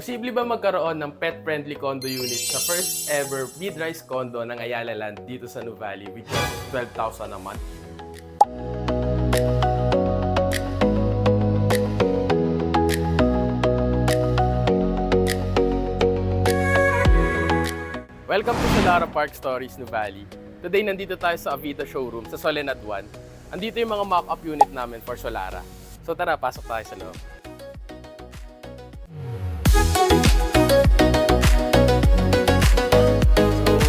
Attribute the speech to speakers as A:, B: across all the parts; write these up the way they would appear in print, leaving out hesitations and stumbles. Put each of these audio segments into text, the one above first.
A: Posible ba magkaroon ng pet-friendly condo unit sa first ever mid-rise condo ng Ayala Land dito sa Nuvali with just 12,000 a month? Welcome to Solara Park Stories Nuvali. Today nandito tayo sa Avita Showroom sa Solenad 1. Andito yung mga mock-up unit namin for Solara. So tara, pasok tayo sa loob.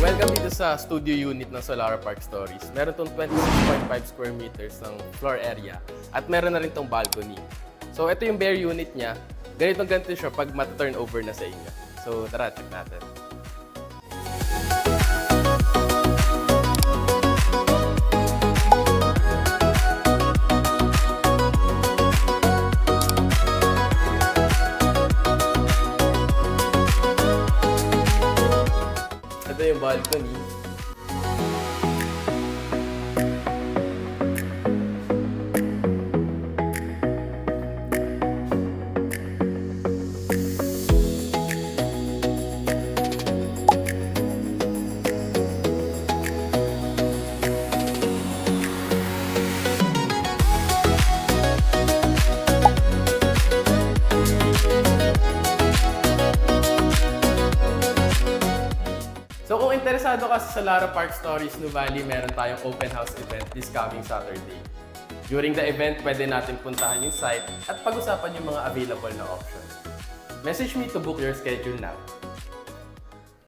A: Welcome dito sa studio unit ng Solara Park Stories. Meron tong 26.5 square meters ng floor area at meron na rin tong balcony. So ito yung bare unit niya. Ganito siya pag mata-turn over na sa inyo. So tara, check natin. Ito yung balcony. So kung interesado ka sa Solara Park Stories Nuvali, meron tayong open house event this coming Saturday. During the event, pwede natin puntahan yung site at pag-usapan yung mga available na options. Message me to book your schedule now.